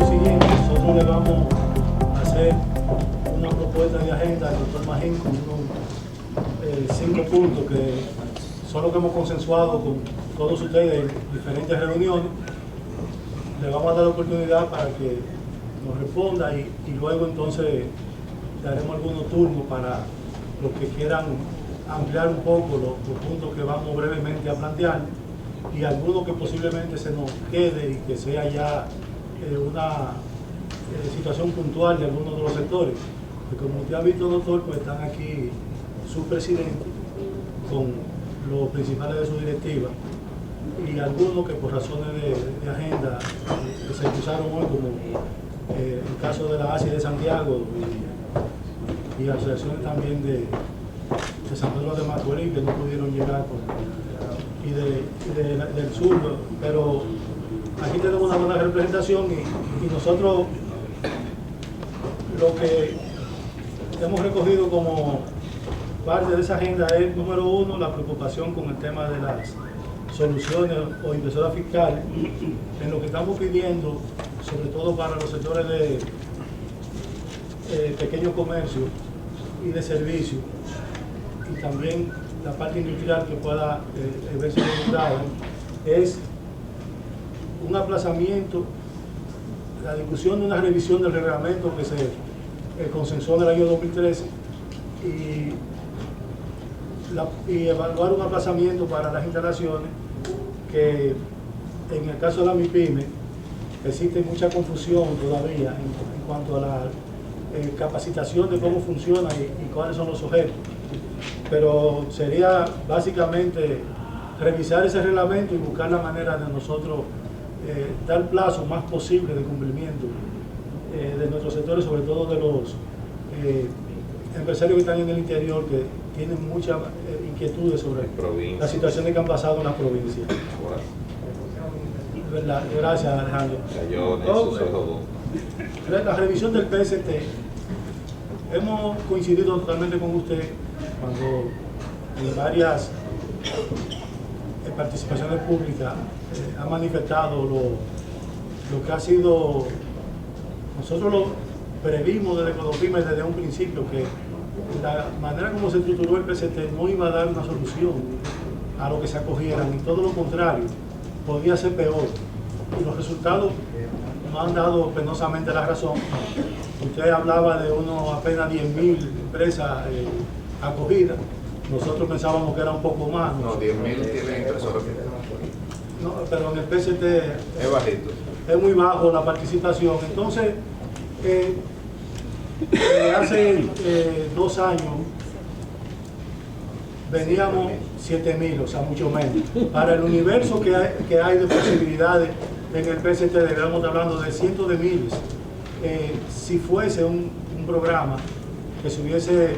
siguiente, nosotros le vamos a hacer una propuesta de agenda al doctor Magín con unos 5 puntos que son los que hemos consensuado con todos ustedes en diferentes reuniones. Le vamos a dar la oportunidad para que nos responda y luego entonces daremos algunos turnos para los que quieran ampliar un poco los puntos que vamos brevemente a plantear y algunos que posiblemente se nos quede y que sea ya una situación puntual de algunos de los sectores. Porque como usted ha visto, doctor, pues están aquí sus presidentes con los principales de su directiva y algunos que por razones de agenda se excusaron hoy, como el caso de la ASI de Santiago y asociaciones también de San Pedro de Macorís que no pudieron llegar del sur, pero aquí tenemos una buena representación y nosotros lo que hemos recogido como parte de esa agenda es, número 1, la preocupación con el tema de las soluciones o impresoras fiscales, en lo que estamos pidiendo, sobre todo para los sectores de pequeño comercio y de servicio, y también la parte industrial que pueda verse involucrada, es un aplazamiento, la discusión de una revisión del reglamento que se consensuó en el año 2013 y evaluar un aplazamiento para las instalaciones que en el caso de la MIPYME existe mucha confusión todavía en cuanto a la capacitación de cómo funciona y cuáles son los objetos. Pero sería básicamente revisar ese reglamento y buscar la manera de nosotros dar plazo más posible de cumplimiento de nuestros sectores, sobre todo de los empresarios que están en el interior, que tienen muchas inquietudes sobre las situaciones que han pasado en las provincias. Gracias, Alejandro. La revisión del PST, hemos coincidido totalmente con usted cuando en varias participaciones públicas ha manifestado lo que ha sido, nosotros lo previmos desde Codopime desde un principio, que la manera como se estructuró el PST no iba a dar una solución a lo que se acogieran, y todo lo contrario, podía ser peor. Y los resultados nos han dado penosamente la razón. Usted hablaba de apenas 10.000 empresas acogidas. Nosotros pensábamos que era un poco más. No, 10.000 tienen impresoras. No, pero en el PST es bajito. Es muy bajo la participación. Entonces, hace 2 años veníamos 7.000, o sea, mucho menos. Para el universo que hay de posibilidades en el PST, deberíamos estar hablando de cientos de miles. Si fuese un programa que se hubiese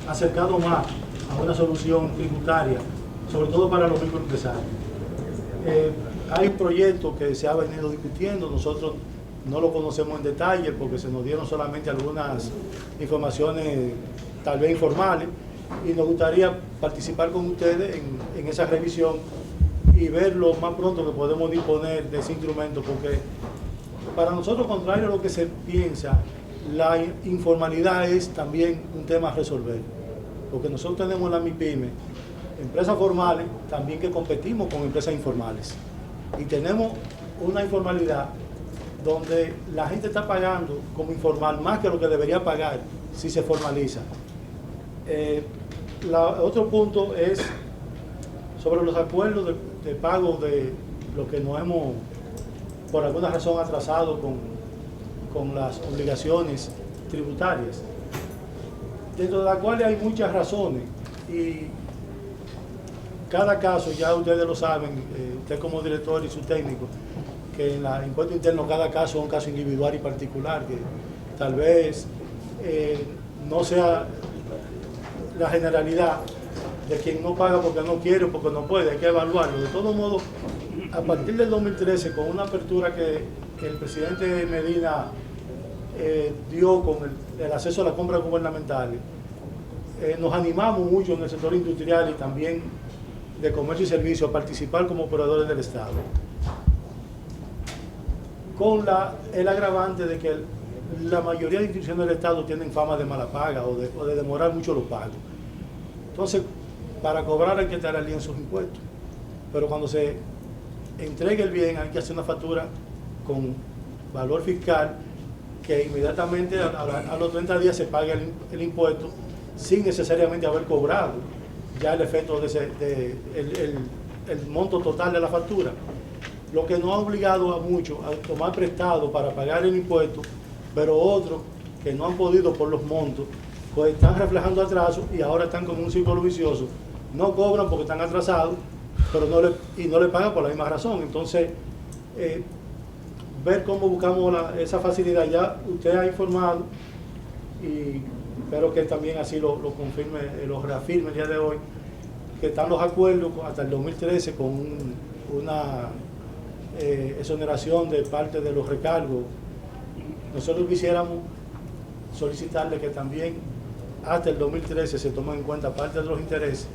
acercado más a una solución tributaria, sobre todo para los microempresarios. Hay un proyecto que se ha venido discutiendo, nosotros no lo conocemos en detalle porque se nos dieron solamente algunas informaciones tal vez informales, y nos gustaría participar con ustedes en esa revisión y ver lo más pronto que podemos disponer de ese instrumento, porque para nosotros, contrario a lo que se piensa, la informalidad es también un tema a resolver, porque nosotros tenemos la MIPYME, empresas formales también que competimos con empresas informales, y tenemos una informalidad donde la gente está pagando como informal más que lo que debería pagar si se formaliza. Otro punto es sobre los acuerdos de pago de lo que nos hemos, por alguna razón, atrasado con las obligaciones tributarias, dentro de las cuales hay muchas razones, y cada caso, ya ustedes lo saben, usted como director y su técnico, que en la impuesto interno cada caso es un caso individual y particular, que tal vez no sea la generalidad de quien no paga porque no quiere o porque no puede, hay que evaluarlo. De todos modos, a partir del 2013, con una apertura que el presidente Medina dio con el acceso a las compras gubernamentales, nos animamos mucho en el sector industrial y también de comercio y servicio a participar como operadores del Estado. con el agravante de que la mayoría de instituciones del Estado tienen fama de mala paga o de demorar mucho los pagos. Entonces, para cobrar hay que estar al día en sus impuestos, pero cuando se entregue el bien hay que hacer una factura con valor fiscal que inmediatamente a los 30 días se pague el impuesto sin necesariamente haber cobrado ya el efecto de el monto total de la factura, lo que no ha obligado a muchos a tomar prestado para pagar el impuesto, pero otros que no han podido por los montos, pues están reflejando atrasos y ahora están como un círculo vicioso. No cobran porque están atrasados, pero no le pagan por la misma razón. Entonces, ver cómo buscamos esa facilidad, ya usted ha informado y espero que también así lo confirme, lo reafirme el día de hoy, que están los acuerdos hasta el 2013 con una exoneración de parte de los recargos. Nosotros quisiéramos solicitarle que también hasta el 2013 se tomen en cuenta parte de los intereses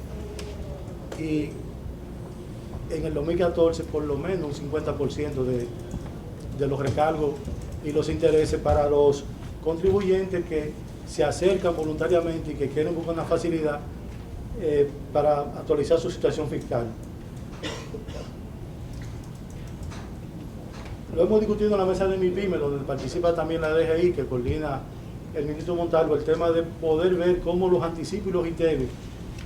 y en el 2014 por lo menos un 50% de los recargos y los intereses para los contribuyentes que se acercan voluntariamente y que quieren buscar una facilidad para actualizar su situación fiscal. Lo hemos discutido en la mesa de MIPYME, donde participa también la DGI, que coordina el ministro Montalvo, el tema de poder ver cómo los anticipos y los ITEVI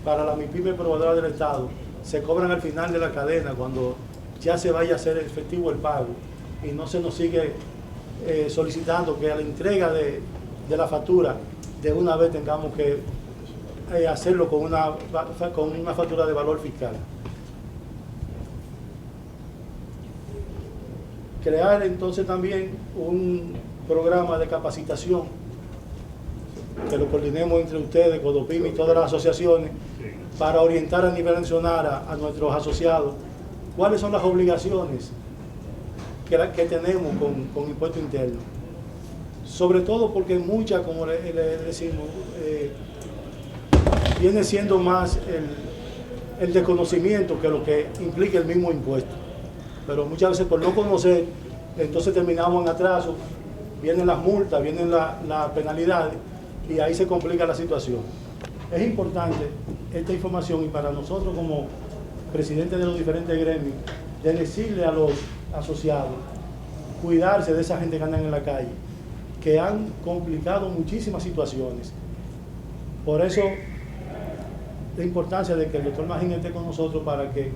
para la MIPYME proveedora del Estado se cobran al final de la cadena, cuando ya se vaya a hacer efectivo el pago, y no se nos sigue solicitando que a la entrega de la factura de una vez tengamos que hacerlo con una factura de valor fiscal. Crear entonces también un programa de capacitación que lo coordinemos entre ustedes, CODOPIME y todas las asociaciones, para orientar a nivel nacional a nuestros asociados cuáles son las obligaciones que tenemos con impuesto interno. Sobre todo porque muchas, como le decimos, viene siendo más el desconocimiento que lo que implica el mismo impuesto. Pero muchas veces por no conocer, entonces terminamos en atraso, vienen las multas, vienen las penalidades y ahí se complica la situación. Es importante esta información y para nosotros como presidentes de los diferentes gremios, de decirle a los asociados, cuidarse de esa gente que andan en la calle, que han complicado muchísimas situaciones. Por eso la importancia de que el doctor Magín esté con nosotros para que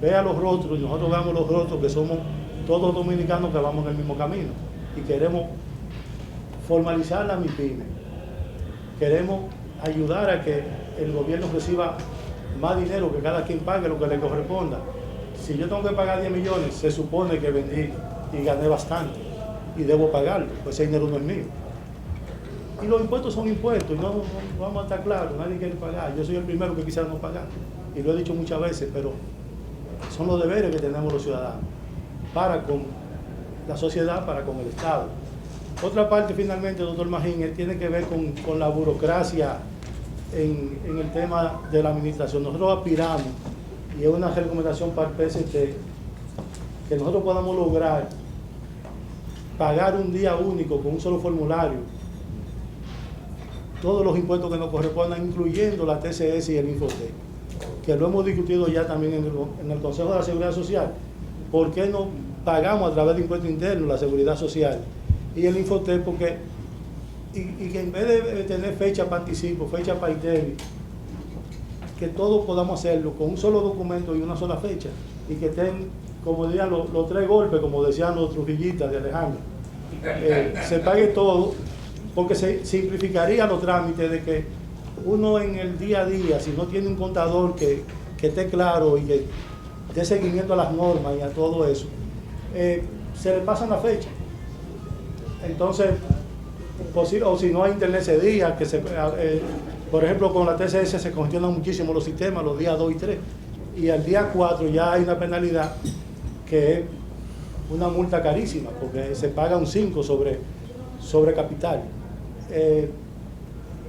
vea los rostros y nosotros veamos los rostros, que somos todos dominicanos que vamos en el mismo camino y queremos formalizar la MIPYME. Queremos ayudar a que el gobierno reciba más dinero, que cada quien pague lo que le corresponda. Si yo tengo que pagar 10 millones, se supone que vendí y gané bastante y debo pagarlo, pues ese dinero no es mío. Y los impuestos son impuestos, y no vamos a estar claros, nadie quiere pagar. Yo soy el primero que quisiera no pagar, y lo he dicho muchas veces, pero son los deberes que tenemos los ciudadanos para con la sociedad, para con el Estado. Otra parte, finalmente, doctor Magín, tiene que ver con la burocracia en el tema de la administración. Nosotros aspiramos, y es una recomendación para el PST, que nosotros podamos lograr pagar un día único con un solo formulario todos los impuestos que nos correspondan, incluyendo la TCS y el Infotec, que lo hemos discutido ya también en el Consejo de la Seguridad Social. ¿Por qué no pagamos a través de impuestos internos la Seguridad Social y el Infotec? Porque y que en vez de tener fecha para anticipo, fecha para ITEVI, que todos podamos hacerlo con un solo documento y una sola fecha, y que estén, como dirían, los 3 golpes, como decían los trujillistas de Alejandro, se pague todo, porque se simplificaría los trámites de que uno en el día a día, si no tiene un contador que esté claro y que dé seguimiento a las normas y a todo eso, se le pasan la fecha. Entonces, o si no hay internet ese día, que por ejemplo con la TCS se congestionan muchísimo los sistemas los días 2 y 3, y al día 4 ya hay una penalidad que es una multa carísima, porque se paga un 5 sobre capital.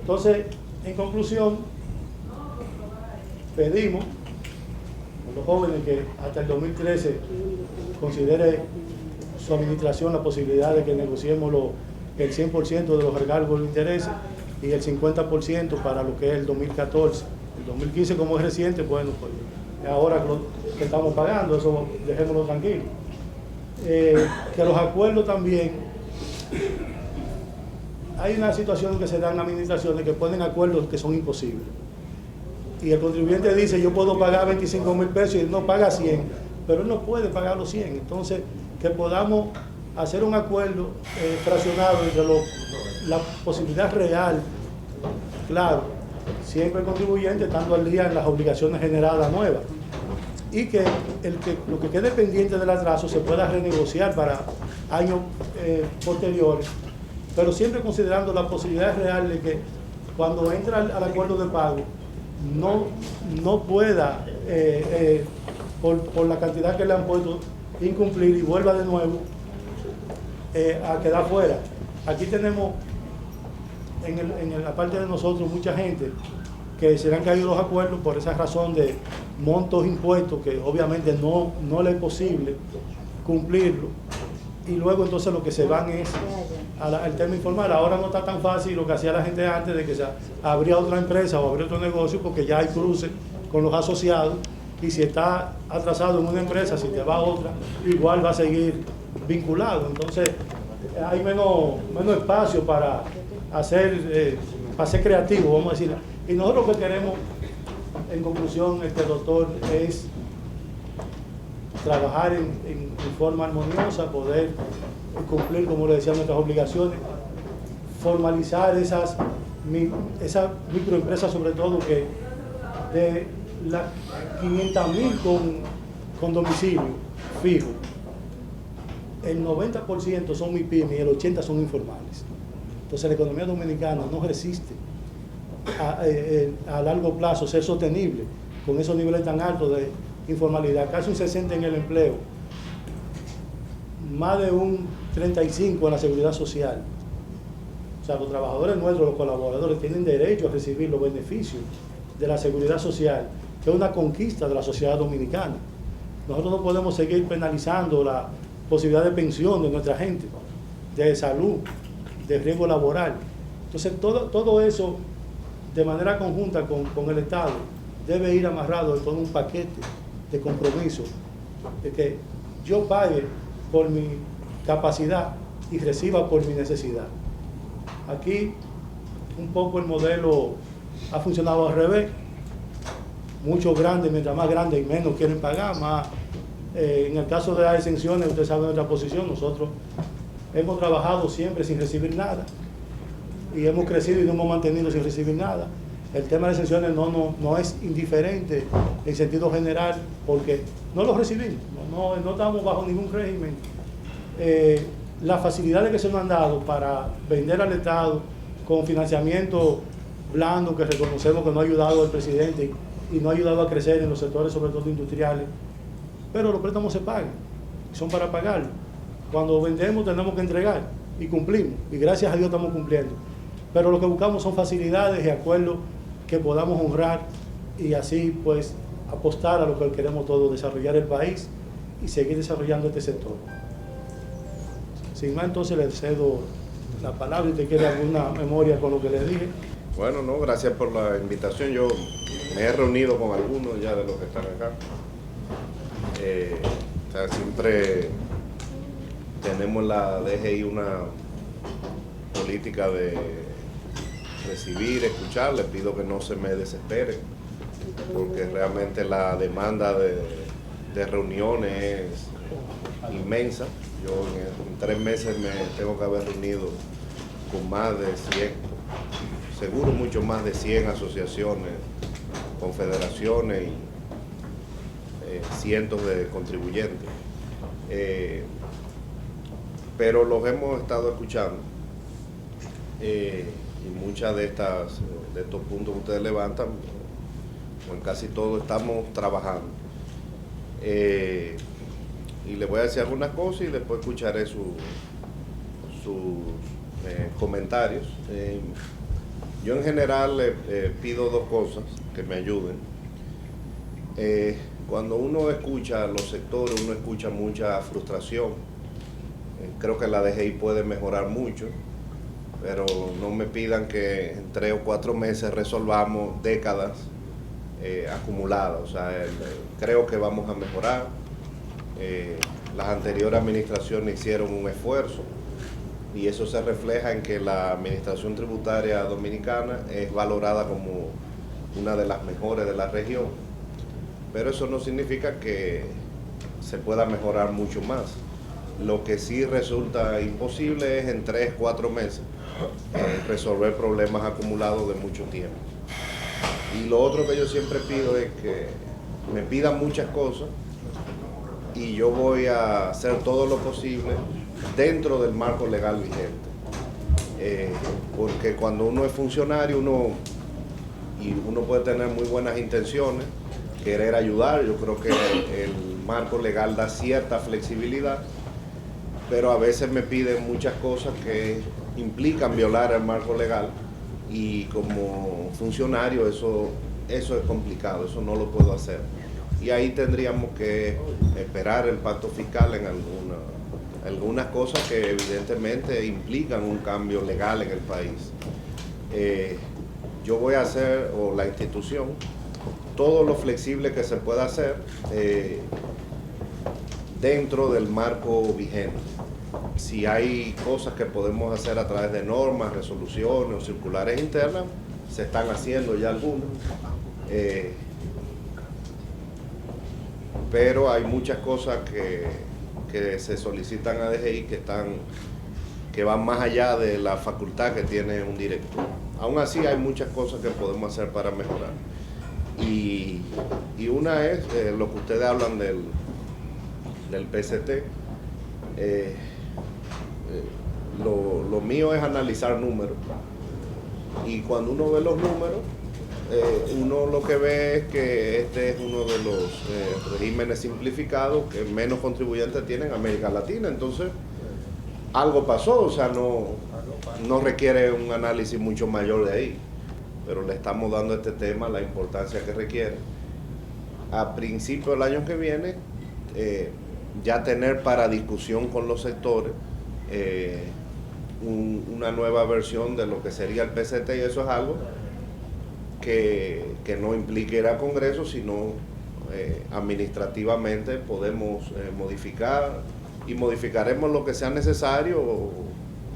Entonces, en conclusión, pedimos a los jóvenes que hasta el 2013 considere su administración la posibilidad de que negociemos el 100% de los recargos de intereses y el 50% para lo que es el 2014. El 2015, como es reciente, bueno, pues ahora que estamos pagando, eso dejémoslo tranquilo. Que los acuerdos también, hay una situación que se dan en administraciones que ponen acuerdos que son imposibles. Y el contribuyente dice, yo puedo pagar 25.000 pesos y él no paga 100, pero él no puede pagar los 100. Entonces, que podamos hacer un acuerdo fraccionado entre la posibilidad real, claro, siempre el contribuyente estando al día en las obligaciones generadas nuevas, y que lo que quede pendiente del atraso se pueda renegociar para años posteriores, pero siempre considerando la posibilidad real de que cuando entra al acuerdo de pago no pueda, por la cantidad que le han puesto, incumplir y vuelva de nuevo a quedar fuera. Aquí tenemos en la parte de nosotros mucha gente que se le han caído los acuerdos por esa razón de montos impuestos que obviamente no le es posible cumplirlo, y luego entonces lo que se van es al tema informal. Ahora no está tan fácil lo que hacía la gente antes, de que se abría otra empresa o abría otro negocio, porque ya hay cruces con los asociados, y si está atrasado en una empresa, si te va a otra, igual va a seguir vinculado. Entonces hay menos espacio para ser creativo, vamos a decir. Y nosotros lo que queremos, en conclusión, doctor, es trabajar en forma armoniosa, poder cumplir, como le decía, nuestras obligaciones, formalizar esas microempresas, sobre todo, que de las 500.000 con domicilio fijo, el 90% son MIPYME y el 80% son informales. Entonces la economía dominicana no resiste a largo plazo ser sostenible con esos niveles tan altos de informalidad, casi un 60% en el empleo, más de un 35% en la seguridad social. O sea, los trabajadores nuestros, los colaboradores, tienen derecho a recibir los beneficios de la seguridad social, que es una conquista de la sociedad dominicana. Nosotros no podemos seguir penalizando la posibilidad de pensión de nuestra gente, de salud, de riesgo laboral. Entonces, todo eso, de manera conjunta con el Estado, debe ir amarrado en todo un paquete de compromiso, de que yo pague por mi capacidad y reciba por mi necesidad. Aquí un poco el modelo ha funcionado al revés. Muchos grandes, mientras más grandes y menos quieren pagar, más. En el caso de las exenciones, ustedes saben nuestra posición. Nosotros hemos trabajado siempre sin recibir nada, y hemos crecido y nos hemos mantenido sin recibir nada. El tema de exenciones no es indiferente en sentido general, porque no lo recibimos, no estamos bajo ningún régimen. Las facilidades que se nos han dado para vender al Estado con financiamiento blando, que reconocemos que no ha ayudado al presidente y no ha ayudado a crecer en los sectores, sobre todo industriales, pero los préstamos se pagan, son para pagarlo. Cuando vendemos tenemos que entregar y cumplimos, y gracias a Dios estamos cumpliendo. Pero lo que buscamos son facilidades y acuerdos que podamos honrar, y así pues apostar a lo que queremos todos, desarrollar el país y seguir desarrollando este sector. Sin más, entonces le cedo la palabra, y te queda alguna memoria con lo que les dije. Bueno, no, gracias por la invitación. Yo me he reunido con algunos ya de los que están acá. O sea, siempre tenemos en la DGI una política de recibir, escuchar. Les pido que no se me desesperen, porque realmente la demanda de reuniones es inmensa. Yo en 3 meses me tengo que haber reunido con más de 100, seguro mucho más de 100 asociaciones, confederaciones y cientos de contribuyentes. Pero los hemos estado escuchando, y muchas de estos puntos que ustedes levantan, o en casi todo estamos trabajando. Y les voy a decir algunas cosas y después escucharé sus comentarios. Yo en general pido 2 cosas que me ayuden. Cuando uno escucha los sectores, uno escucha mucha frustración Creo que la DGI puede mejorar mucho, pero no me pidan que en 3 o 4 meses resolvamos décadas acumuladas. O sea, creo que vamos a mejorar. Las anteriores administraciones hicieron un esfuerzo y eso se refleja en que la administración tributaria dominicana es valorada como una de las mejores de la región, pero eso no significa que se pueda mejorar mucho más. Lo que sí resulta imposible es en 3 o 4 meses resolver problemas acumulados de mucho tiempo. Y lo otro que yo siempre pido es que me pidan muchas cosas y yo voy a hacer todo lo posible dentro del marco legal vigente. Porque cuando uno es funcionario, uno puede tener muy buenas intenciones, querer ayudar. Yo creo que el marco legal da cierta flexibilidad, pero a veces me piden muchas cosas que implican violar el marco legal y como funcionario eso es complicado, eso no lo puedo hacer. Y ahí tendríamos que esperar el pacto fiscal en algunas cosas que evidentemente implican un cambio legal en el país. Yo voy a hacer, o la institución, todo lo flexible que se pueda hacer dentro del marco vigente. Si hay cosas que podemos hacer a través de normas, resoluciones o circulares internas, se están haciendo ya algunas. Pero hay muchas cosas que se solicitan a DGI que van más allá de la facultad que tiene un director. Aún así hay muchas cosas que podemos hacer para mejorar. Y una es lo que ustedes hablan del PCT. Lo mío es analizar números. Y cuando uno ve los números, uno lo que ve es que este es uno de los regímenes simplificados que menos contribuyentes tienen en América Latina. Entonces, algo pasó, o sea, no requiere un análisis mucho mayor de ahí, pero le estamos dando a este tema la importancia que requiere. A principio del año que viene, ya tener para discusión con los sectores una nueva versión de lo que sería el PCT, y eso es algo que no implique ir al Congreso, sino administrativamente podemos modificar y modificaremos lo que sea necesario,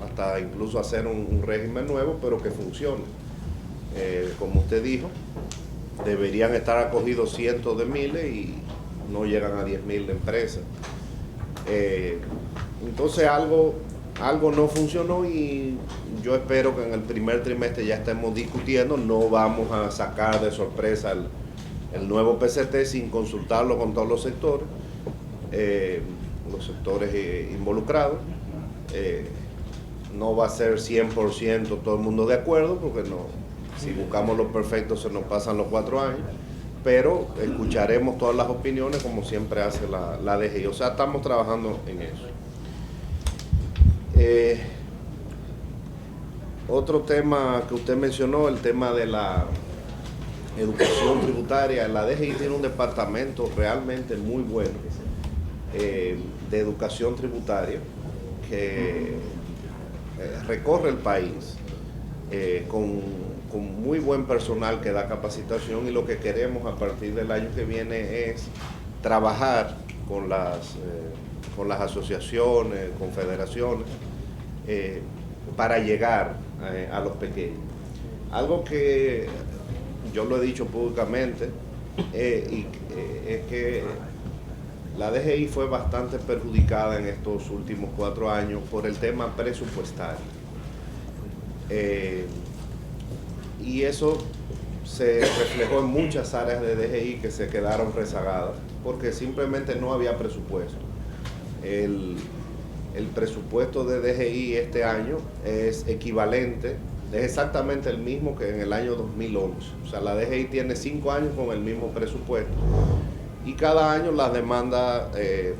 hasta incluso hacer un régimen nuevo, pero que funcione. Como usted dijo, deberían estar acogidos cientos de miles y no llegan a 10.000 empresas. Entonces algo no funcionó y yo espero que en el primer trimestre ya estemos discutiendo. No vamos a sacar de sorpresa el nuevo PCT sin consultarlo con todos los sectores involucrados. No va a ser 100% todo el mundo de acuerdo, porque si buscamos lo perfecto se nos pasan los 4 años, pero escucharemos todas las opiniones como siempre hace la DGI. O sea, estamos trabajando en eso. Otro tema que usted mencionó, el tema de la educación tributaria. La DGI tiene un departamento realmente muy bueno de educación tributaria que recorre el país con muy buen personal que da capacitación, y lo que queremos a partir del año que viene es trabajar con las asociaciones, confederaciones, para llegar a los pequeños. Algo que yo lo he dicho públicamente es que la DGI fue bastante perjudicada en estos últimos 4 años por el tema presupuestario. Y eso se reflejó en muchas áreas de DGI que se quedaron rezagadas porque simplemente no había presupuesto. El presupuesto de DGI este año es exactamente el mismo que en el año 2011. O sea, la DGI tiene 5 años con el mismo presupuesto. Y cada año las demandas de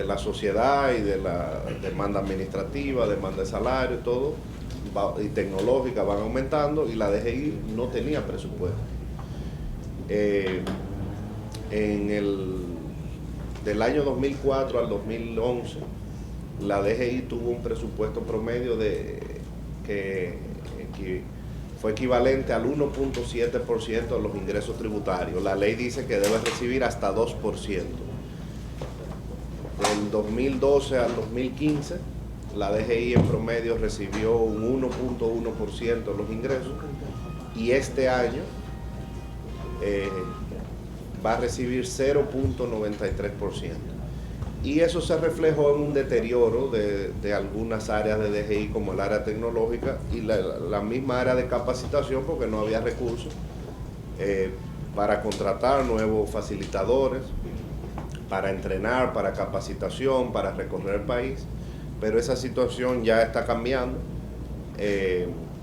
la sociedad y de la demanda administrativa, demanda de salario, todo, y tecnológica van aumentando, y la DGI no tenía presupuesto. Del año 2004 al 2011 la DGI tuvo un presupuesto promedio que fue equivalente al 1.7% de los ingresos tributarios. La ley dice que debe recibir hasta 2%. Del 2012 al 2015, la DGI en promedio recibió un 1.1% de los ingresos y este año va a recibir 0.93%. Y eso se reflejó en un deterioro de algunas áreas de DGI como el área tecnológica y la misma área de capacitación, porque no había recursos para contratar nuevos facilitadores, para entrenar, para capacitación, para recorrer el país. Pero esa situación ya está cambiando.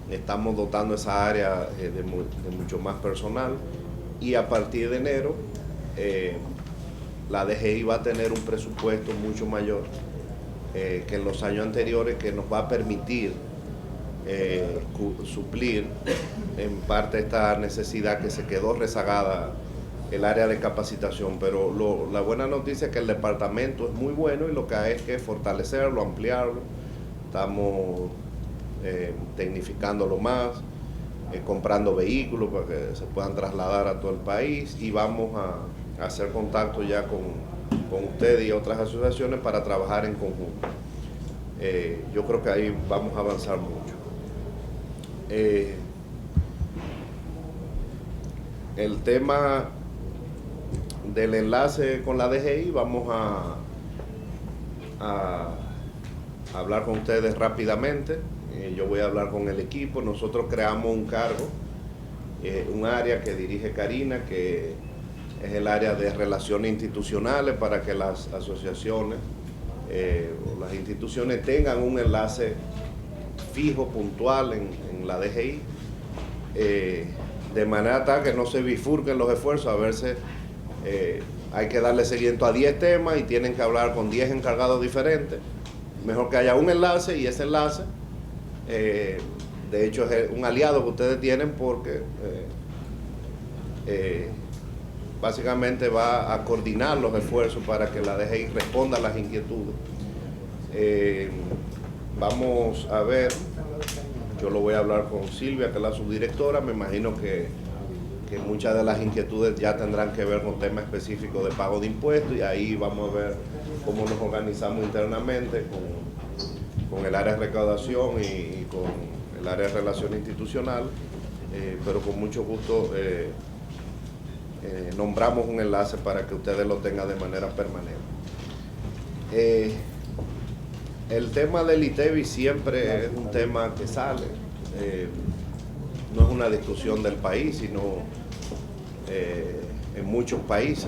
Estamos dotando esa área de mucho más personal y a partir de enero la DGI va a tener un presupuesto mucho mayor que en los años anteriores, que nos va a permitir suplir en parte esta necesidad que se quedó rezagada el área de capacitación. Pero la buena noticia es que el departamento es muy bueno y lo que hay es que fortalecerlo, ampliarlo. Estamos tecnificándolo más, comprando vehículos para que se puedan trasladar a todo el país y vamos a hacer contacto ya con ustedes y otras asociaciones para trabajar en conjunto. Yo creo que ahí vamos a avanzar mucho. El tema del enlace con la DGI, vamos a hablar con ustedes rápidamente. Yo voy a hablar con el equipo. Nosotros creamos un cargo, un área que dirige Karina, que es el área de relaciones institucionales, para que las asociaciones o las instituciones tengan un enlace fijo, puntual en la DGI, de manera tal que no se bifurquen los esfuerzos. A veces hay que darle seguimiento a 10 temas y tienen que hablar con 10 encargados diferentes. Mejor que haya un enlace y ese enlace, de hecho, es un aliado que ustedes tienen porque básicamente va a coordinar los esfuerzos para que la DGI responda a las inquietudes. Vamos a ver, yo lo voy a hablar con Silvia, que es la subdirectora. Me imagino que muchas de las inquietudes ya tendrán que ver con temas específicos de pago de impuestos y ahí vamos a ver cómo nos organizamos internamente con el área de recaudación y con el área de relación institucional, pero con mucho gusto nombramos un enlace para que ustedes lo tengan de manera permanente. El tema del ITEVI siempre es un tema que sale, no es una discusión del país, sino en muchos países,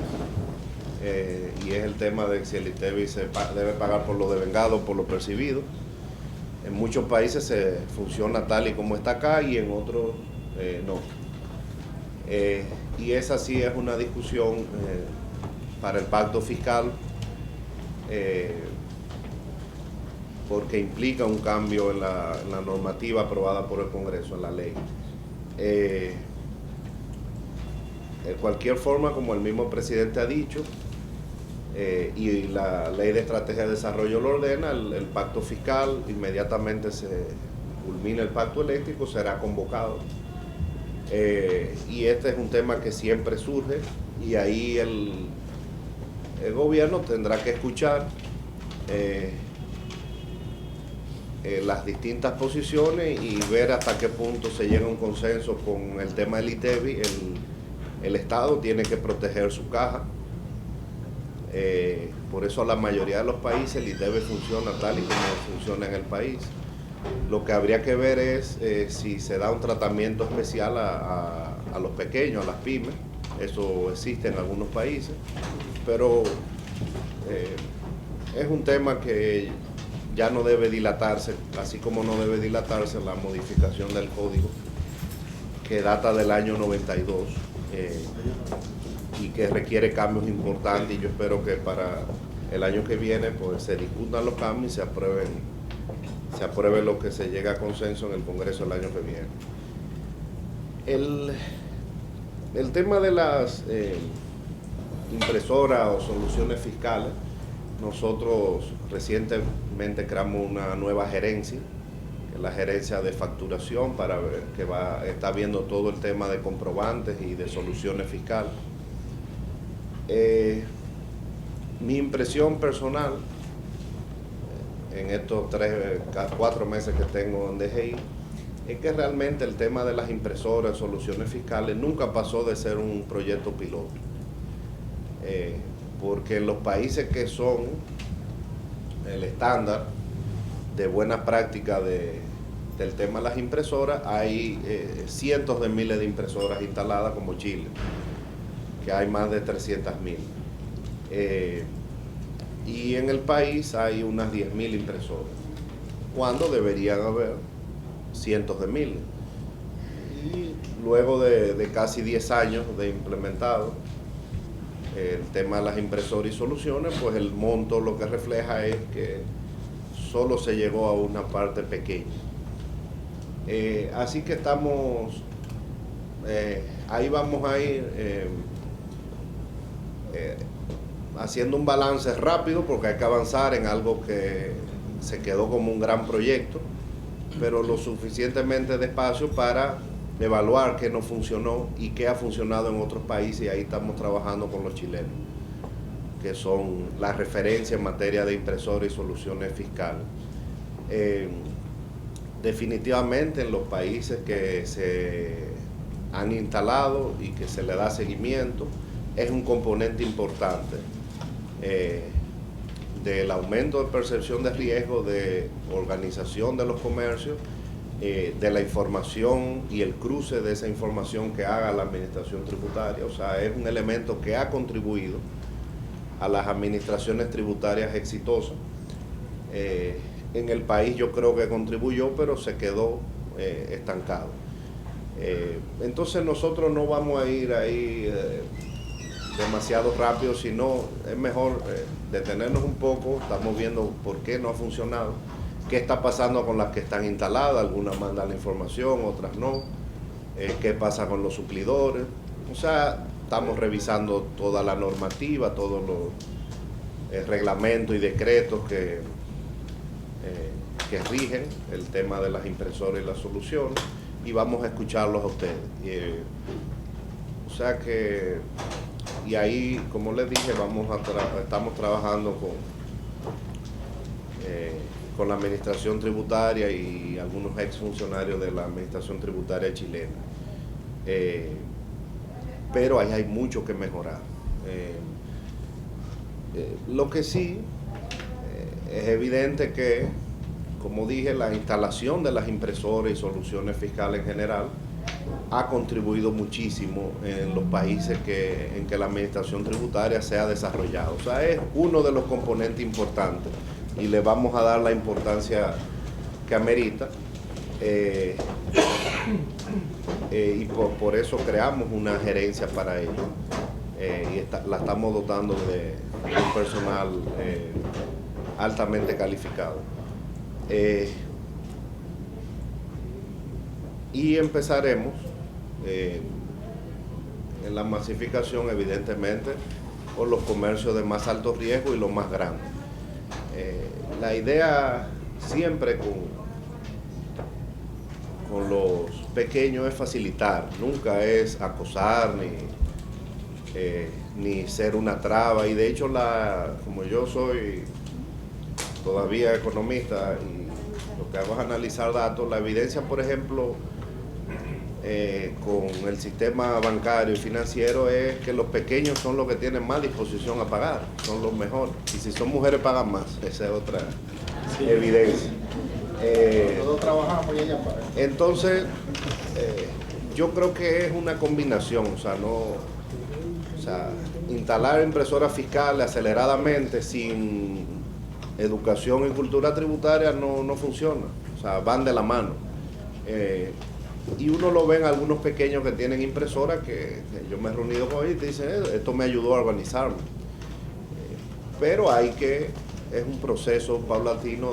y es el tema de si el ITEVI se debe pagar por lo devengado o por lo percibido. En muchos países se funciona tal y como está acá y en otros no. Y esa sí es una discusión para el pacto fiscal, porque implica un cambio en la normativa aprobada por el Congreso, en la ley. De cualquier forma, como el mismo presidente ha dicho, y la Ley de Estrategia de Desarrollo lo ordena, el pacto fiscal, inmediatamente se culmina el pacto eléctrico, será convocado. Y este es un tema que siempre surge y ahí el gobierno tendrá que escuchar las distintas posiciones y ver hasta qué punto se llega a un consenso con el tema del ITEVI. El Estado tiene que proteger su caja. Por eso la mayoría de los países el ITEVI funciona tal y como funciona en el país. Lo que habría que ver es si se da un tratamiento especial a los pequeños, a las pymes. Eso existe en algunos países, pero es un tema que ya no debe dilatarse, así como no debe dilatarse la modificación del código que data del año 92 y que requiere cambios importantes, y yo espero que para el año que viene pues se discutan los cambios y se apruebe lo que se llega a consenso en el Congreso el año que viene. El tema de las impresoras o soluciones fiscales, nosotros recientemente recientemente creamos una nueva gerencia, que es la gerencia de facturación, para ver, que está viendo todo el tema de comprobantes y de soluciones fiscales. Mi impresión personal en estos 4 meses que tengo en DGI es que realmente el tema de las impresoras, soluciones fiscales, nunca pasó de ser un proyecto piloto. Porque en los países que son el estándar de buena práctica del tema de las impresoras, hay cientos de miles de impresoras instaladas, como Chile, que hay más de 300.000. Y en el país hay unas 10.000 impresoras, cuando deberían haber cientos de miles. Y luego de casi 10 años de implementado el tema de las impresoras y soluciones, pues el monto lo que refleja es que solo se llegó a una parte pequeña. Así que estamos, ahí vamos a ir haciendo un balance rápido, porque hay que avanzar en algo que se quedó como un gran proyecto, pero lo suficientemente despacio para evaluar qué no funcionó y qué ha funcionado en otros países, y ahí estamos trabajando con los chilenos, que son la referencia en materia de impresoras y soluciones fiscales. Definitivamente en los países que se han instalado y que se le da seguimiento, es un componente importante del aumento de percepción de riesgo, de organización de los comercios, de la información y el cruce de esa información que haga la administración tributaria. O sea, es un elemento que ha contribuido a las administraciones tributarias exitosas. En el país yo creo que contribuyó, pero se quedó estancado. Entonces nosotros no vamos a ir ahí demasiado rápido, sino es mejor detenernos un poco. Estamos viendo por qué no ha funcionado, qué está pasando con las que están instaladas, algunas mandan la información, otras no, qué pasa con los suplidores. O sea, estamos revisando toda la normativa, todos los reglamentos y decretos que rigen el tema de las impresoras y las soluciones, y vamos a escucharlos a ustedes. O sea que, y ahí, como les dije, estamos trabajando con la administración tributaria y algunos exfuncionarios de la administración tributaria chilena. Pero ahí hay mucho que mejorar. Lo que sí es evidente que, como dije, la instalación de las impresoras y soluciones fiscales en general ha contribuido muchísimo en los países en que la administración tributaria se ha desarrollado. O sea, es uno de los componentes importantes y le vamos a dar la importancia que amerita. Y por eso creamos una gerencia para ello. Y la estamos dotando de un personal altamente calificado. Y empezaremos en la masificación, evidentemente, por los comercios de más alto riesgo y los más grandes. La idea siempre con los pequeños es facilitar, nunca es acosar ni ser una traba. Y de hecho, como yo soy todavía economista y lo que hago es analizar datos, la evidencia, por ejemplo, con el sistema bancario y financiero, es que los pequeños son los que tienen más disposición a pagar, son los mejores. Y si son mujeres pagan más, esa es otra evidencia. Todos trabajamos y ella paga. Entonces, yo creo que es una combinación, o sea, instalar impresoras fiscales aceleradamente sin educación y cultura tributaria no funciona, o sea, van de la mano. Y uno lo ve en algunos pequeños que tienen impresoras, que yo me he reunido con ellos y te dicen, esto me ayudó a organizarme. Pero es un proceso paulatino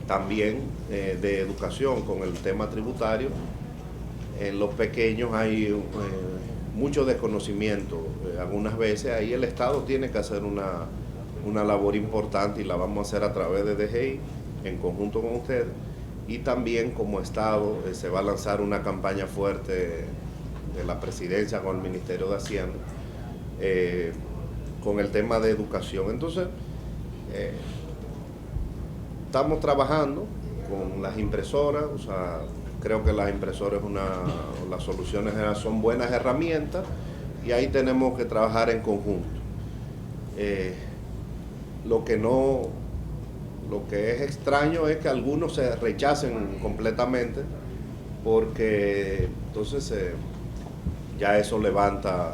también de educación con el tema tributario. En los pequeños hay mucho desconocimiento. Algunas veces ahí el Estado tiene que hacer una una labor importante y la vamos a hacer a través de DGI en conjunto con ustedes. Y también como Estado se va a lanzar una campaña fuerte de la presidencia con el Ministerio de Hacienda con el tema de educación. Entonces, estamos trabajando con las impresoras, o sea, creo que las impresoras las soluciones son buenas herramientas y ahí tenemos que trabajar en conjunto. Lo que es extraño es que algunos se rechacen completamente porque entonces ya eso levanta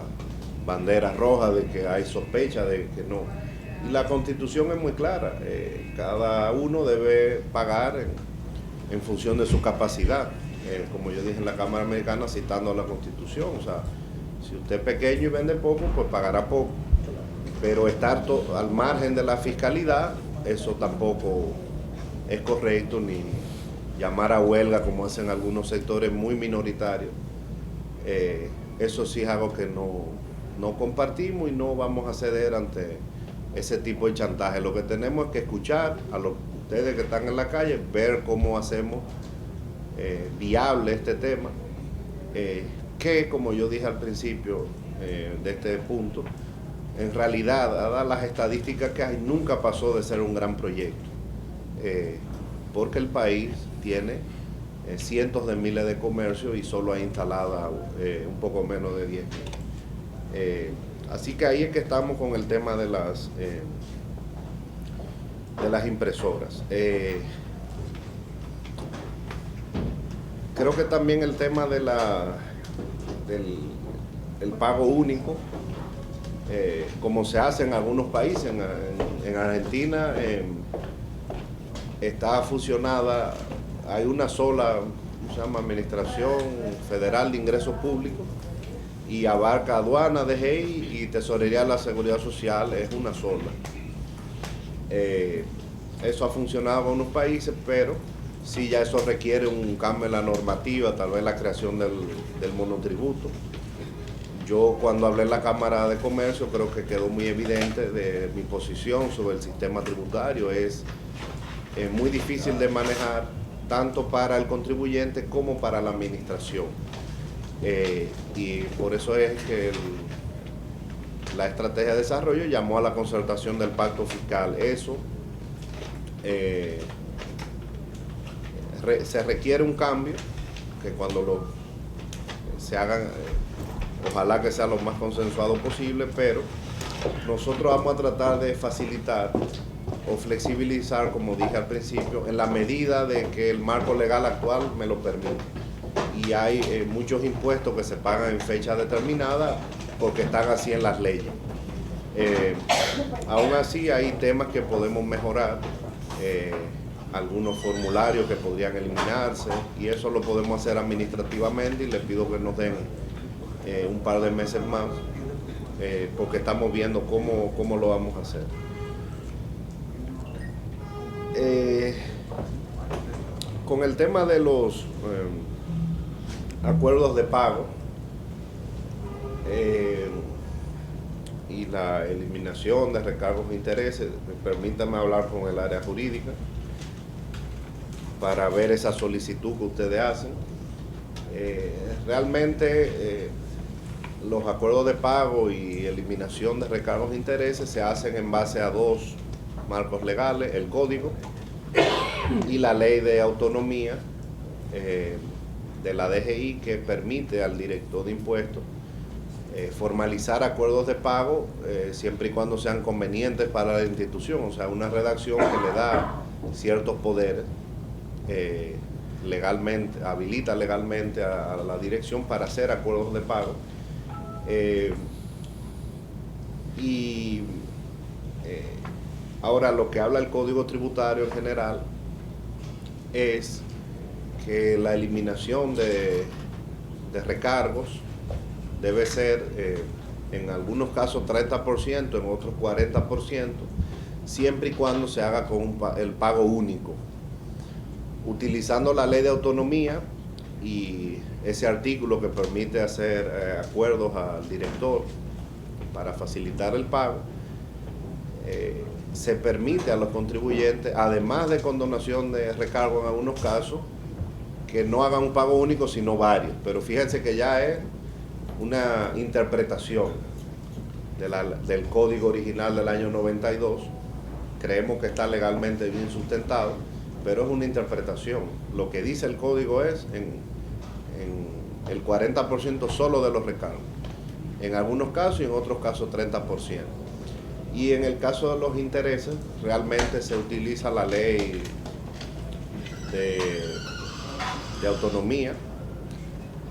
banderas rojas de que hay sospecha de que no. Y la Constitución es muy clara, cada uno debe pagar en función de su capacidad, como yo dije en la Cámara Americana citando la Constitución, o sea, si usted es pequeño y vende poco, pues pagará poco, pero estar al margen de la fiscalidad, eso tampoco es correcto, ni llamar a huelga como hacen algunos sectores muy minoritarios. Eso sí es algo que no compartimos y no vamos a ceder ante ese tipo de chantaje. Lo que tenemos es que escuchar a ustedes que están en la calle, ver cómo hacemos viable este tema, que como yo dije al principio de este punto, en realidad, dadas las estadísticas que hay, nunca pasó de ser un gran proyecto, porque el país tiene cientos de miles de comercios y solo hay instaladas un poco menos de 10.000. Así que ahí es que estamos con el tema de las impresoras. Creo que también el tema del pago único, como se hace en algunos países, en Argentina está fusionada, hay una sola, se llama Administración Federal de Ingresos Públicos, y abarca aduana, DGI y Tesorería de la Seguridad Social, es una sola. Eso ha funcionado en algunos países, pero sí ya eso requiere un cambio en la normativa, tal vez la creación del monotributo. Yo cuando hablé en la Cámara de Comercio creo que quedó muy evidente de mi posición sobre el sistema tributario. Es muy difícil de manejar tanto para el contribuyente como para la administración. Y por eso es que la estrategia de desarrollo llamó a la concertación del pacto fiscal. Eso se requiere un cambio que cuando se hagan, ojalá que sea lo más consensuado posible, pero nosotros vamos a tratar de facilitar o flexibilizar, como dije al principio, en la medida de que el marco legal actual me lo permite. Y hay muchos impuestos que se pagan en fecha determinada porque están así en las leyes. Aún así hay temas que podemos mejorar, algunos formularios que podrían eliminarse, y eso lo podemos hacer administrativamente, y les pido que nos den un par de meses más, porque estamos viendo cómo lo vamos a hacer. Con el tema de los acuerdos de pago y la eliminación de recargos de intereses, permítanme hablar con el área jurídica para ver esa solicitud que ustedes hacen. Realmente los acuerdos de pago y eliminación de recargos de intereses se hacen en base a dos marcos legales: el Código y la Ley de Autonomía de la DGI, que permite al director de impuestos formalizar acuerdos de pago siempre y cuando sean convenientes para la institución, o sea, una redacción que le da ciertos poderes legalmente, habilita legalmente a la dirección para hacer acuerdos de pago. Ahora, lo que habla el Código Tributario en general es que la eliminación de recargos debe ser en algunos casos 30%, en otros 40%, siempre y cuando se haga con el pago único, utilizando la Ley de Autonomía y ese artículo que permite hacer acuerdos al director para facilitar el pago. se permite a los contribuyentes, además de condonación de recargo en algunos casos, que no hagan un pago único, sino varios. Pero fíjense que ya es una interpretación del código original del año 92. Creemos que está legalmente bien sustentado, pero es una interpretación. Lo que dice el código es en el 40% solo de los recargos. En algunos casos y en otros casos 30%. Y en el caso de los intereses, realmente se utiliza la ley de autonomía,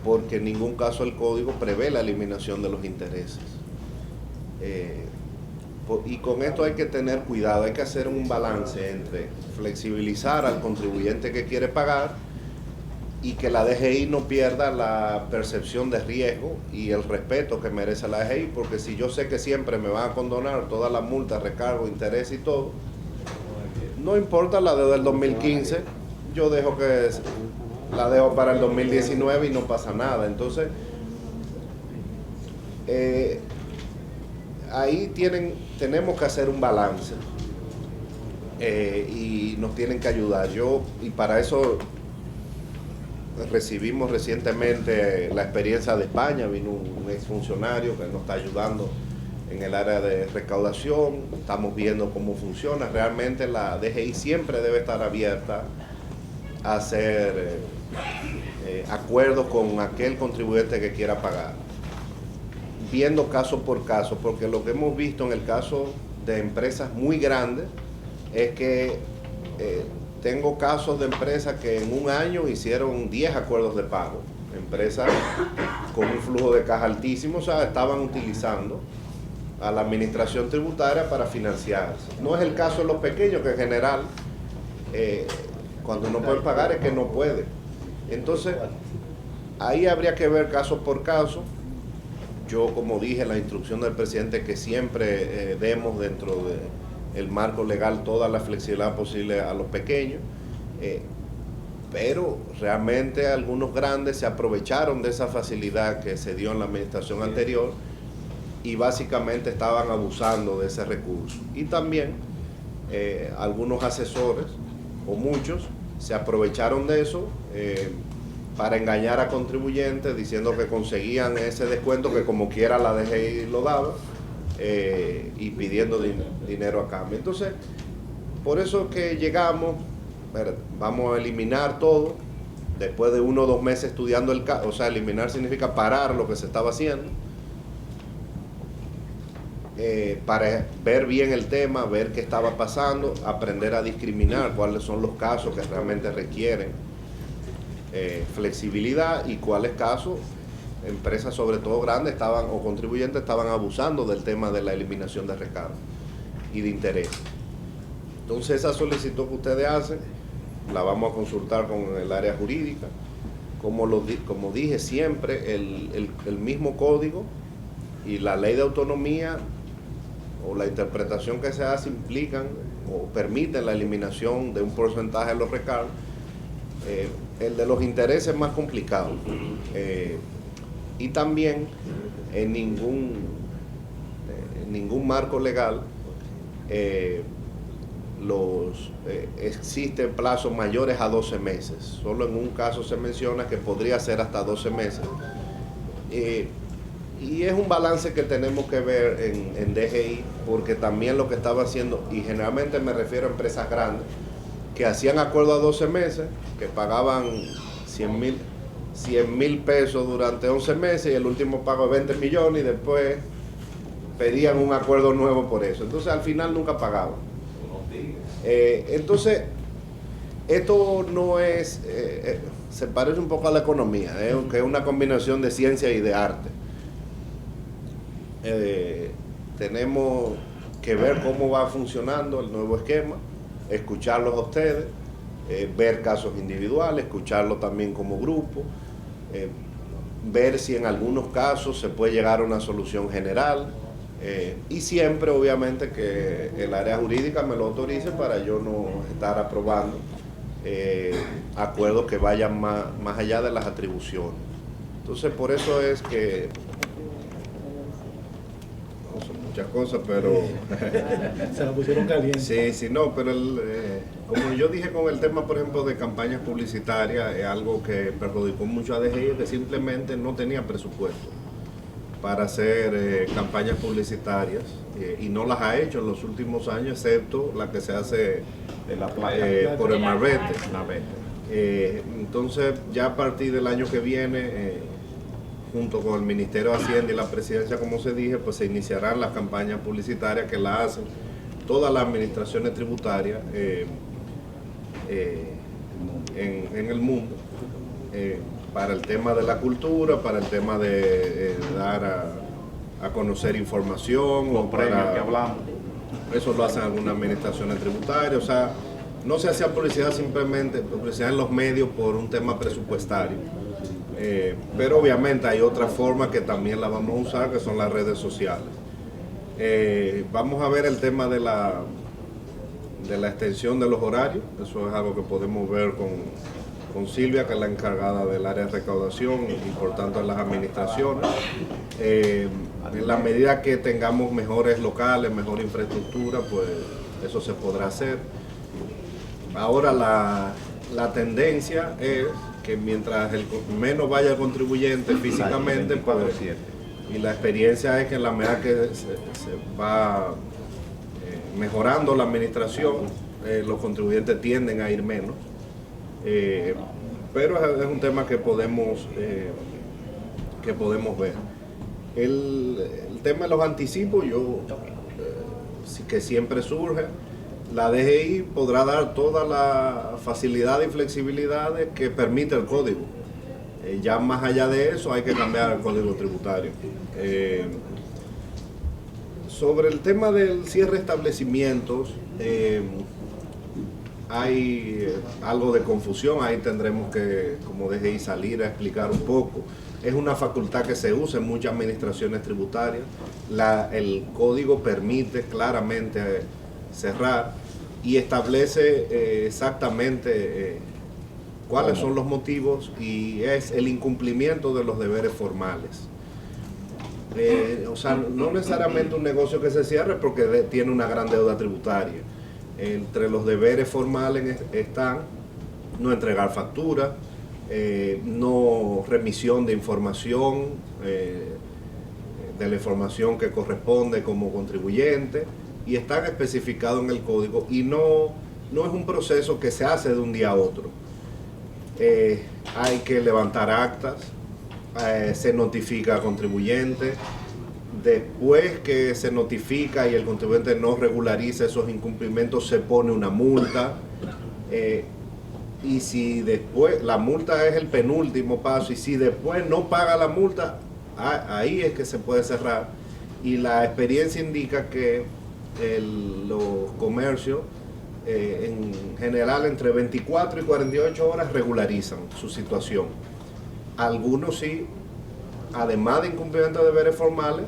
porque en ningún caso el código prevé la eliminación de los intereses. Y con esto hay que tener cuidado, hay que hacer un balance entre flexibilizar al contribuyente que quiere pagar y que la DGI no pierda la percepción de riesgo y el respeto que merece la DGI, porque si yo sé que siempre me van a condonar todas las multas, recargo, interés y todo, no importa la deuda del 2015, yo dejo que la dejo para el 2019 y no pasa nada. Entonces, ahí tenemos que hacer un balance y nos tienen que ayudar. Y para eso recibimos recientemente la experiencia de España, vino un exfuncionario que nos está ayudando en el área de recaudación, estamos viendo cómo funciona. Realmente la DGI siempre debe estar abierta a hacer acuerdos con aquel contribuyente que quiera pagar, viendo caso por caso, porque lo que hemos visto en el caso de empresas muy grandes es que tengo casos de empresas que en un año hicieron 10 acuerdos de pago, empresas con un flujo de caja altísimo, o sea, estaban utilizando a la administración tributaria para financiarse. No es el caso de los pequeños, que en general cuando no pueden pagar es que no pueden. Entonces, ahí habría que ver caso por caso. Yo, como dije, la instrucción del presidente que siempre demos dentro del marco legal toda la flexibilidad posible a los pequeños, pero realmente algunos grandes se aprovecharon de esa facilidad que se dio en la administración anterior y básicamente estaban abusando de ese recurso. Y también algunos asesores, o muchos, se aprovecharon de eso para engañar a contribuyentes diciendo que conseguían ese descuento que como quiera la DGI lo daba y pidiendo dinero a cambio. Entonces, por eso que llegamos, vamos a eliminar todo, después de 1 o 2 meses estudiando el caso. O sea, eliminar significa parar lo que se estaba haciendo, para ver bien el tema, ver qué estaba pasando, aprender a discriminar cuáles son los casos que realmente requieren flexibilidad y cuáles casos empresas, sobre todo grandes, o contribuyentes, estaban abusando del tema de la eliminación de recargos y de interés. Entonces, esa solicitud que ustedes hacen la vamos a consultar con el área jurídica. Como dije siempre, el mismo código y la ley de autonomía o la interpretación que se hace implican o permiten la eliminación de un porcentaje de los recargos. El de los intereses es más complicado, y también en ningún marco legal existen plazos mayores a 12 meses. Solo en un caso se menciona que podría ser hasta 12 meses. Y es un balance que tenemos que ver en DGI, porque también lo que estaba haciendo, y generalmente me refiero a empresas grandes, que hacían acuerdo a 12 meses, que pagaban 100,000 pesos durante 11 meses y el último pago de 20 millones y después pedían un acuerdo nuevo por eso. Entonces al final nunca pagaban. Entonces, esto no es, se parece un poco a la economía, que es una combinación de ciencia y de arte. Tenemos que ver cómo va funcionando el nuevo esquema, escucharlos a ustedes, ver casos individuales, escucharlos también como grupo, ver si en algunos casos se puede llegar a una solución general, y siempre obviamente que el área jurídica me lo autorice para yo no estar aprobando acuerdos que vayan más allá de las atribuciones. Entonces, por eso es que muchas cosas, pero... Se la pusieron caliente. Sí, no, pero como yo dije con el tema, por ejemplo, de campañas publicitarias, es algo que perjudicó mucho a DGI, que simplemente no tenía presupuesto para hacer campañas publicitarias y no las ha hecho en los últimos años, excepto la que se hace de la playa, por el Marbete. Entonces, ya a partir del año que viene, junto con el Ministerio de Hacienda y la Presidencia, como se dije, pues se iniciarán las campañas publicitarias que las hacen todas las administraciones tributarias en el mundo, para el tema de la cultura, para el tema de dar a conocer información. Los premios que hablamos. Eso lo hacen algunas administraciones tributarias, o sea, no se hacía publicidad simplemente, publicidad en los medios por un tema presupuestario. Pero obviamente hay otra forma que también la vamos a usar, que son las redes sociales. Vamos a ver el tema de la extensión de los horarios. Eso es algo que podemos ver con Silvia, que es la encargada del área de recaudación y por tanto en las administraciones. En la medida que tengamos mejores locales, mejor infraestructura, pues eso se podrá hacer. Ahora la tendencia es que mientras menos vaya el contribuyente físicamente, pues, y la experiencia es que en la medida que se va mejorando la administración, los contribuyentes tienden a ir menos. Pero es un tema que podemos ver. El tema de los anticipos, que siempre surge. La DGI podrá dar toda la facilidad y flexibilidad que permite el código. Ya más allá de eso hay que cambiar el código tributario. Sobre el tema del cierre de establecimientos, hay algo de confusión, ahí tendremos que, como DGI, salir a explicar un poco. Es una facultad que se usa en muchas administraciones tributarias. El código permite claramente cerrar y establece exactamente cuáles son los motivos, y es el incumplimiento de los deberes formales. O sea, no necesariamente un negocio que se cierre porque tiene una gran deuda tributaria. Entre los deberes formales están no entregar factura, no remisión de información, de la información que corresponde como contribuyente, y están especificados en el código, y no es un proceso que se hace de un día a otro. Hay que levantar actas, se notifica al contribuyente. Después que se notifica y el contribuyente no regulariza esos incumplimientos, se pone una multa. Y si después, la multa es el penúltimo paso, y si después no paga la multa, ahí es que se puede cerrar. Y la experiencia indica que los comercios, en general, entre 24 y 48 horas regularizan su situación. Algunos sí, además de incumplimiento de deberes formales,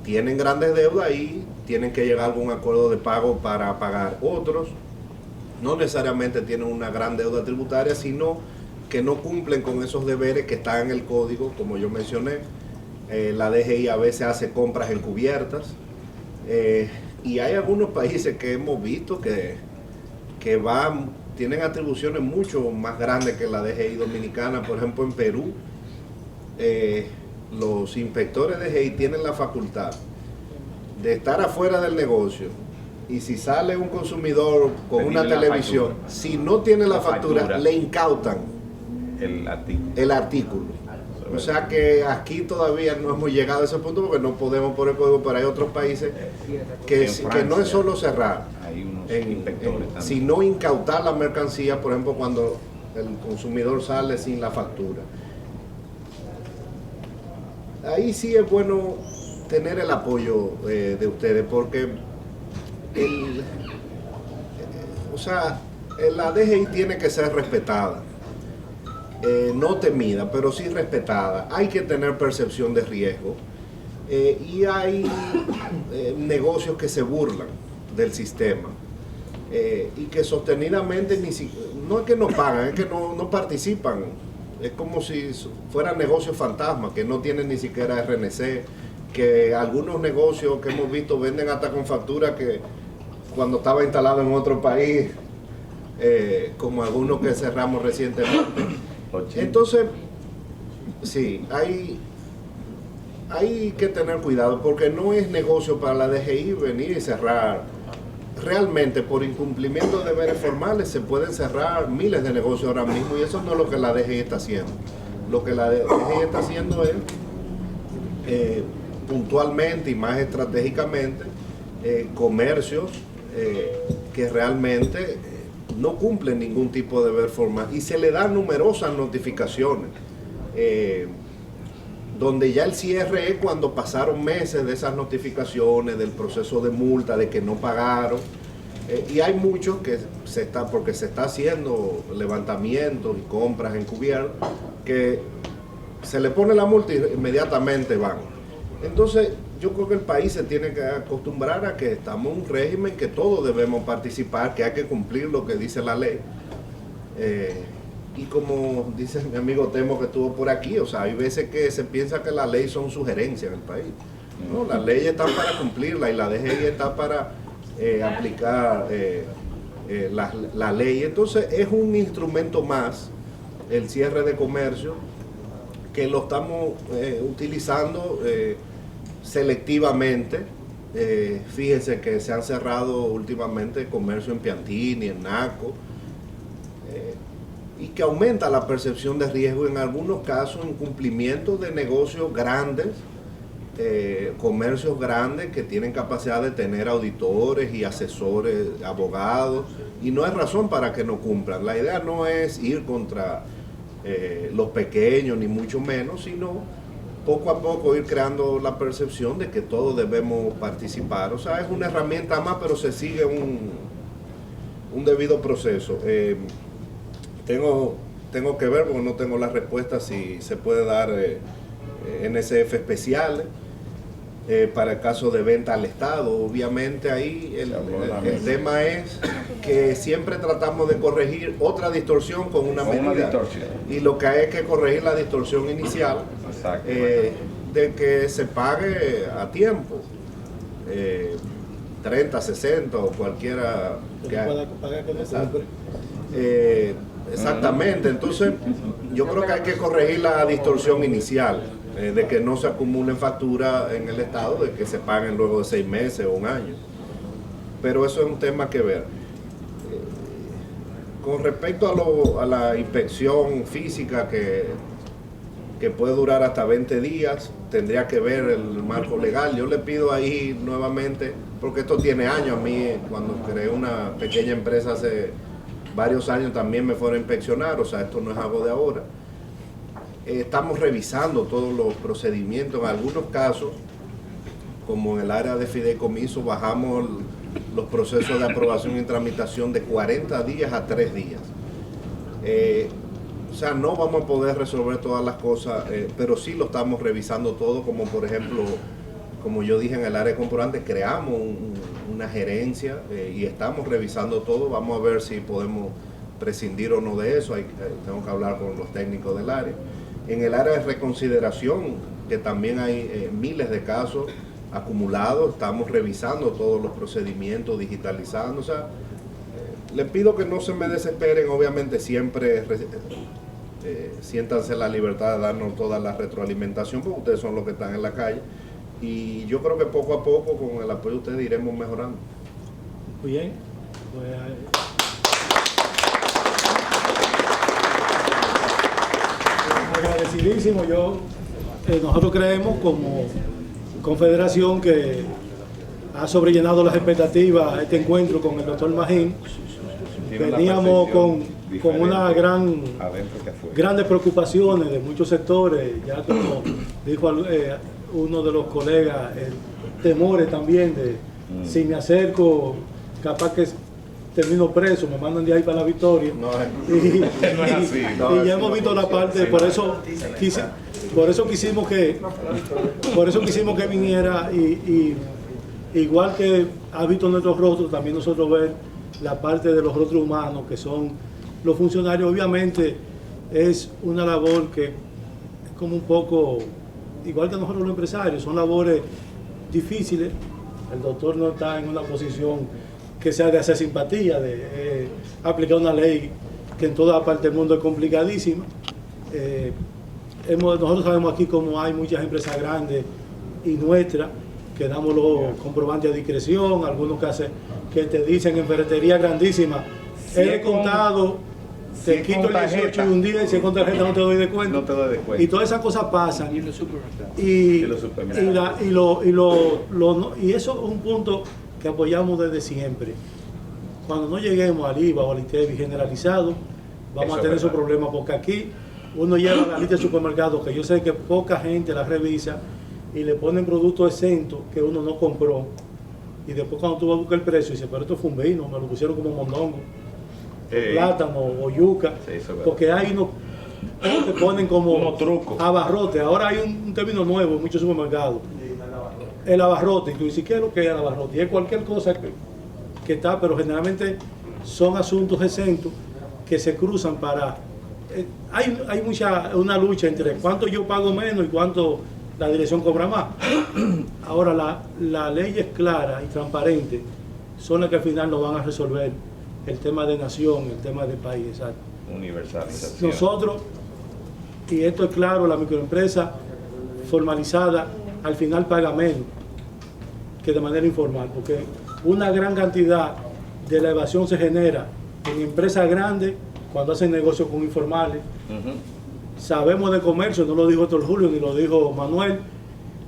tienen grandes deudas y tienen que llegar a algún acuerdo de pago para pagar. Otros no necesariamente tienen una gran deuda tributaria, sino que no cumplen con esos deberes que están en el código, como yo mencioné. La DGI a veces hace compras encubiertas, y hay algunos países que hemos visto que tienen atribuciones mucho más grandes que la DGI dominicana. Por ejemplo, en Perú, los inspectores de DGI tienen la facultad de estar afuera del negocio, y si sale un consumidor con una televisión, si no tiene la factura, le incautan el artículo. O sea que aquí todavía no hemos llegado a ese punto porque no podemos por el código, pero hay otros países que no es solo cerrar, sino incautar la mercancía, por ejemplo, cuando el consumidor sale sin la factura. Ahí sí es bueno tener el apoyo de ustedes, porque la DGI tiene que ser respetada. No temida, pero sí respetada. Hay que tener percepción de riesgo, y hay negocios que se burlan del sistema, y que sostenidamente no es que no pagan, es que no participan. Es como si fueran negocios fantasmas que no tienen ni siquiera RNC, que algunos negocios que hemos visto venden hasta con factura que cuando estaba instalado en otro país, como algunos que cerramos recientemente. Entonces, sí, hay que tener cuidado porque no es negocio para la DGI venir y cerrar. Realmente por incumplimiento de deberes formales se pueden cerrar miles de negocios ahora mismo y eso no es lo que la DGI está haciendo. Lo que la DGI está haciendo es puntualmente y más estratégicamente comercios que realmente no cumplen ningún tipo de deber formal y se le dan numerosas notificaciones donde ya el cierre es cuando pasaron meses de esas notificaciones, del proceso de multa, de que no pagaron. Y hay muchos que porque se está haciendo levantamientos y compras encubiertas, que se le pone la multa y inmediatamente van. Entonces, yo creo que el país se tiene que acostumbrar a que estamos en un régimen que todos debemos participar, que hay que cumplir lo que dice la ley. Y como dice mi amigo Temo que estuvo por aquí, o sea, hay veces que se piensa que las leyes son sugerencias en el país. No, las leyes están para cumplirlas y la DGI está para aplicar la ley. Entonces es un instrumento más, el cierre de comercio, que lo estamos utilizando selectivamente. Fíjense que se han cerrado últimamente comercio en Piantini, en Naco, y que aumenta la percepción de riesgo en algunos casos en cumplimiento de negocios grandes, comercios grandes que tienen capacidad de tener auditores y asesores, abogados, y no hay razón para que no cumplan. La idea no es ir contra los pequeños, ni mucho menos, sino poco a poco ir creando la percepción de que todos debemos participar. O sea, es una herramienta más, pero se sigue un debido proceso. Tengo que ver, porque no tengo la respuesta, si se puede dar NSF especiales para el caso de venta al Estado. Obviamente ahí el tema es que siempre tratamos de corregir otra distorsión con una medida. Y lo que hay es que corregir la distorsión inicial de que se pague a tiempo. 30, 60 o cualquiera que pagar con eso. Exactamente, entonces yo creo que hay que corregir la distorsión inicial, de que no se acumulen facturas en el Estado, de que se paguen luego de 6 meses o un año. Pero eso es un tema que ver. Con respecto a la inspección física que puede durar hasta 20 días, tendría que ver el marco legal. Yo le pido ahí nuevamente, porque esto tiene años. A mí, cuando creé una pequeña empresa hace varios años, también me fueron a inspeccionar, o sea, esto no es algo de ahora. Estamos revisando todos los procedimientos. En algunos casos, como en el área de fideicomiso, bajamos los procesos de aprobación y tramitación de 40 días a 3 días. O sea, no vamos a poder resolver todas las cosas, pero sí lo estamos revisando todo, como por ejemplo, como yo dije, en el área de comprobantes creamos una gerencia y estamos revisando todo. Vamos a ver si podemos prescindir o no de eso. Tengo que hablar con los técnicos del área. En el área de reconsideración, que también hay miles de casos acumulados, estamos revisando todos los procedimientos, digitalizando. O sea, les pido que no se me desesperen. Obviamente siempre siéntanse la libertad de darnos toda la retroalimentación, porque ustedes son los que están en la calle. Y yo creo que poco a poco, con el apoyo de ustedes, iremos mejorando. Bien, pues, agradecidísimo. Nosotros creemos como confederación que ha sobrellenado las expectativas este encuentro con el doctor Magín. Veníamos con una grandes preocupaciones de muchos sectores, ya como dijo uno de los colegas, temores también de si me acerco, capaz que termino preso, me mandan de ahí para la Victoria. No es así. Y ya hemos visto la parte, por eso quisimos que viniera y igual que ha visto nuestros rostros, también nosotros ver la parte de los rostros humanos que son los funcionarios. Obviamente es una labor que es como un poco igual que nosotros los empresarios, son labores difíciles. El doctor no está en una posición que sea de hacer simpatía, de aplicar una ley que en toda parte del mundo es complicadísima. Nosotros sabemos aquí cómo hay muchas empresas grandes y nuestras que damos los comprobantes a discreción, algunos que te dicen en ferretería grandísima, he contado, te quito el 18 y un día y si es con tarjeta no te doy descuento. No te doy descuento. Y todas esas cosas pasan. Y los supermercados. Y eso es un punto que apoyamos desde siempre. Cuando no lleguemos al IVA o al ITEVI generalizado, vamos Eso a tener es esos verdad. problemas, porque aquí uno lleva la lista de supermercados que yo sé que poca gente la revisa y le ponen productos exentos que uno no compró. Y después cuando tú vas a buscar el precio, dices, pero esto fue un vino, me lo pusieron como mondongo, plátano o yuca, Sí, eso es verdad. porque hay unos que ponen como Unos trucos. abarrote. Ahora hay un término nuevo en muchos supermercados, el abarrote. Y tú dices, ¿qué es lo que es el abarrote? Y es cualquier cosa que está, pero generalmente son asuntos exentos que se cruzan para... hay una lucha entre cuánto yo pago menos y cuánto la dirección cobra más. Ahora, la ley es clara y transparente, son las que al final nos van a resolver el tema de nación, el tema de país. Exacto. Universalización. Nosotros, y esto es claro, la microempresa formalizada al final paga menos que de manera informal, porque una gran cantidad de la evasión se genera en empresas grandes cuando hacen negocios con informales. Sabemos de comercio, no lo dijo doctor Julio ni lo dijo Manuel,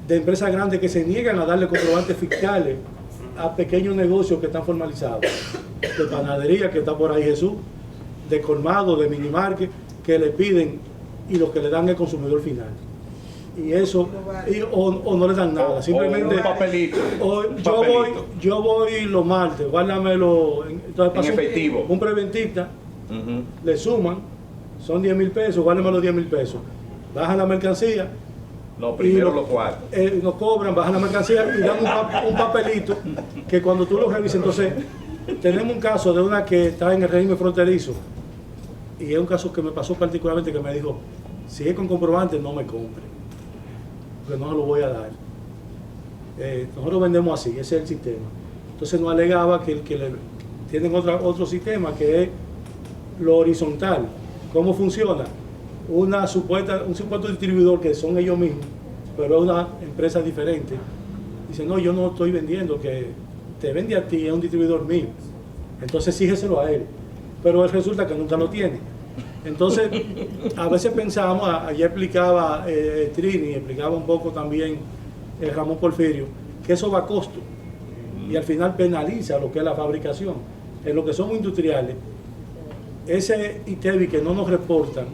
de empresas grandes que se niegan a darle comprobantes fiscales a pequeños negocios que están formalizados, de panadería que está por ahí Jesús, de colmado, de minimarket, que le piden y lo que le dan es consumidor final. Y eso, o no le dan nada, simplemente... O un papelito. Yo voy los martes, guárdamelo, entonces paso efectivo. un preventista, le suman, son 10,000 pesos, guárdame los 10,000 pesos, bajan la mercancía, No, primero y los cuartos. nos cobran, bajan la mercancía y dan un papelito que cuando tú lo revisas, entonces tenemos un caso de una que está en el régimen fronterizo y es un caso que me pasó particularmente, que me dijo, si es con comprobante no me compre, porque no se lo voy a dar. Nosotros vendemos así, ese es el sistema. Entonces nos alegaba que tienen otro sistema que es lo horizontal. ¿Cómo funciona? Un supuesto distribuidor que son ellos mismos, pero es una empresa diferente. Dice, no, yo no estoy vendiendo, que te vende a ti, es un distribuidor mío. Entonces exígeselo a él. Pero él resulta que nunca lo tiene. Entonces, a veces pensamos, ayer explicaba Trini, explicaba un poco también Ramón Porfirio, que eso va a costo. Y al final penaliza lo que es la fabricación. En lo que somos industriales, ese ITEVI que no nos reportan,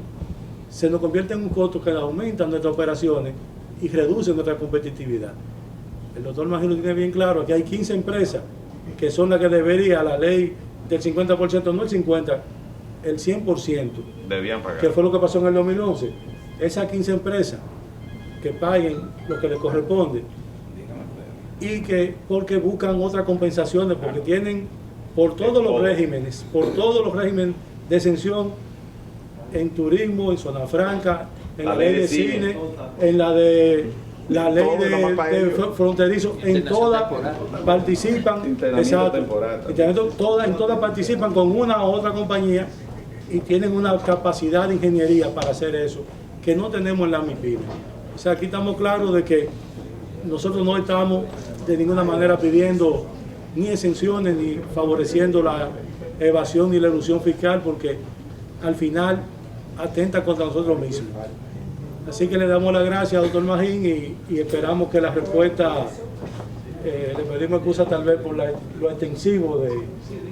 se nos convierte en un costo que aumenta nuestras operaciones y reduce nuestra competitividad. El doctor Magín lo tiene bien claro, que hay 15 empresas que son las que debería la ley del 50%, no el 50%, el 100%, Debían pagar. que fue lo que pasó en el 2011. Esas 15 empresas que paguen lo que les corresponde y que porque buscan otras compensaciones, porque tienen por todos los regímenes de exención en turismo, en zona franca, en la ley de cine, en la ley de fronterizo, en todas participan, exacto, en todas participan con una u otra compañía y tienen una capacidad de ingeniería para hacer eso que no tenemos en la MIPYME. O sea, aquí estamos claros de que nosotros no estamos de ninguna manera pidiendo ni exenciones ni favoreciendo la evasión ni la elusión fiscal, porque al final atenta contra nosotros mismos. Así que le damos las gracias al doctor Magín y esperamos que la respuesta, le pedimos excusa tal vez por lo extensivo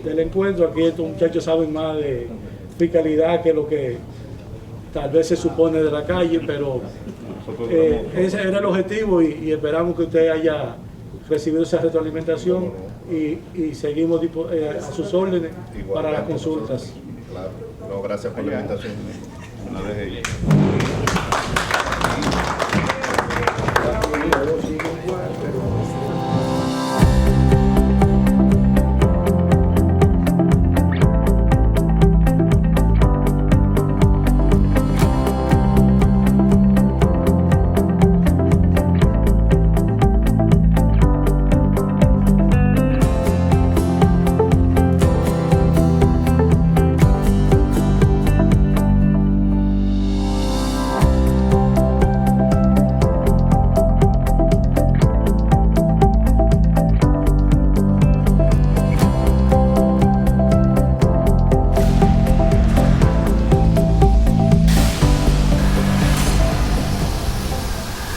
del encuentro. Aquí estos muchachos saben más de fiscalidad que lo que tal vez se supone de la calle, pero ese era el objetivo y esperamos que usted haya recibido esa retroalimentación y seguimos a sus órdenes para las consultas. Claro. No, gracias por la invitación. Una vez ahí.